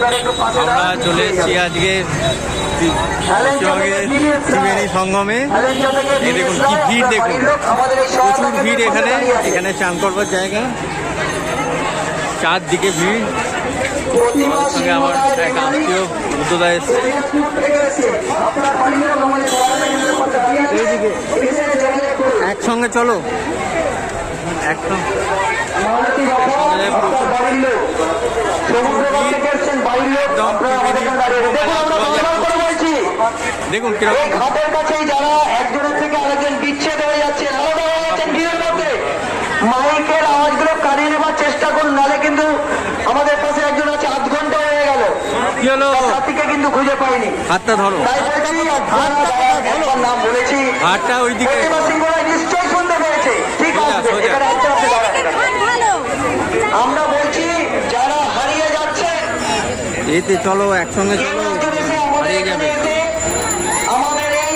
আমরা চলে এসেছি আজকে ত্রিবেণী সঙ্গমে। এই দেখুন কি ভিড়, দেখুন প্রচুর ভিড় এখানে। এখানে চান করবার জায়গা, চারদিকে ভিড়। আমার সঙ্গে আমার এক আত্মীয় বুদ্ধদা এসছে। একসঙ্গে চলো, একসঙ্গে দেখুন কিরকম ঘাটের কাছেই যারা একজনের থেকে আরেকজন বিচ্ছেদ হয়ে যাচ্ছে, আলাদা হয়ে যাচ্ছেন ভিড়ের মধ্যে, মাইকের আওয়াজগুলো কানে নেবার চেষ্টা করুন, নাহলে কিন্তু আমাদের পাশে একজন আছে, আধ ঘন্টা হয়ে গেল, কি হলো সাথীকে কিন্তু খুঁজে পাইনি। হাতটা ধরো, তাই বলছি একবার নাম বলেছি, হাতটা ওইদিকে নিশ্চয়ই শুনতে পেয়েছে। ঠিক আছে, এখানে একটু আপনি দাঁড়ান। আমরা বলছি যারা হারিয়ে যাচ্ছে, এতে চলো, একসঙ্গে চলো, হারিয়ে যাবে। আমাদের এই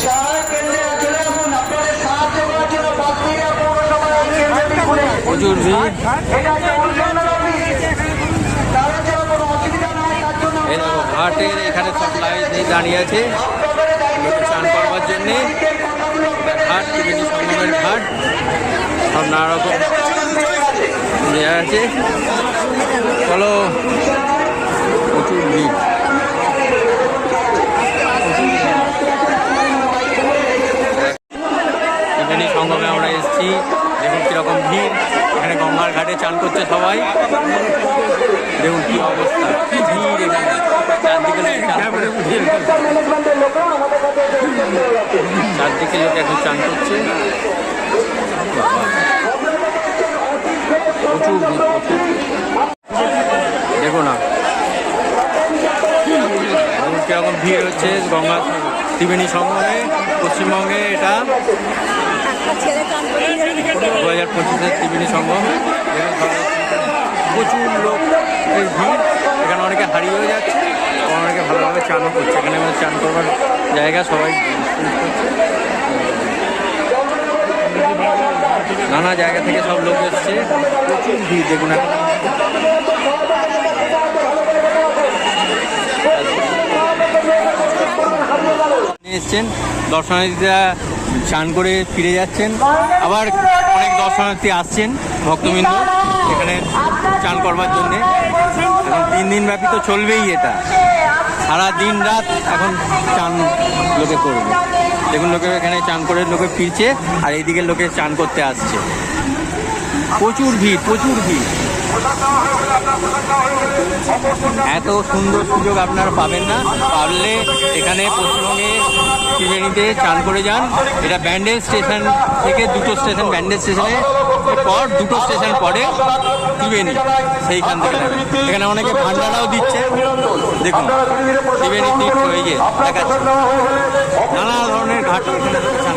শহর কেন্দ্রে চলে আসুন, আপনাদের সাহায্য করার জন্য বাসমিরা পৌরসভার এই কেন্দ্রটি খুলে প্রচুর ভিড়। এটা একটা উন্নয়নের অফিস, কারোর যেন কোনো অসুবিধা না হয় তার জন্য এই দেখো ঘাটের এখানে সব লাইন দিয়ে দাঁড়িয়ে আছে চান করবার জন্যে। ঘাট, ত্রিবেণী সঙ্গমের ঘাট, সব নানা রকম ইয়ে আছে। চলো, প্রচুর ভিড়। ত্রিবেণী সঙ্গমে আমরা এসেছি, দেখুন কীরকম ভিড়। এখানে গঙ্গার ঘাটে চান করছে সবাই। দেখুন কি অবস্থা, কি ভিড় এখানে। চারদিকে লোক এখন চান করছে। প্রচুর ভিড়, প্রচুর। দেখো না কিরকম ভিড় হচ্ছে গঙ্গা ত্রিবেণী সঙ্গমে পশ্চিমবঙ্গে। এটা 2025-এর ত্রিবেণী সঙ্গম। প্রচুর লোক, এই ভিড়। এখানে অনেকে হারিয়েও যাচ্ছে, অনেকে ভালোভাবে চানও করছে। এখানে আমাদের চান করবার জায়গা, সবাই নানা জায়গা থেকে সব লোক এসছে। প্রচুর ভিড় দেখুন এখন। এসছেন দর্শনার্থীরা, চান করে ফিরে যাচ্ছেন। আবার অনেক দর্শনার্থী আসছেন, ভক্তবৃন্দ এখানে চান করবার জন্যে। এখন 3 দিন ব্যাপী তো চলবেই এটা, সারা দিন রাত এখন চান লোকে করবে। দেখুন লোকে এখানে চান করে লোকে ফিরছে, আর এইদিকে লোকে চান করতে আসছে। প্রচুর ভিড়, প্রচুর ভিড়। এত সুন্দর সুযোগ আপনারা পাবেন না, পারলে এখানে পশ্চিমবঙ্গে ত্রিবেণীতে চান করে যান। এটা ব্যান্ডেল স্টেশন থেকে 2টো স্টেশন, ব্যান্ডেল স্টেশনের পর 2টো স্টেশন পরে ত্রিবেণী, সেইখান থেকে নেবে। এখানে অনেকে ভান্ডারাও দিচ্ছে। দেখুন ত্রিবেণী তীর্থ হয়ে গিয়ে দেখাচ্ছে, নানা ধরনের ঘাট এখানে চান।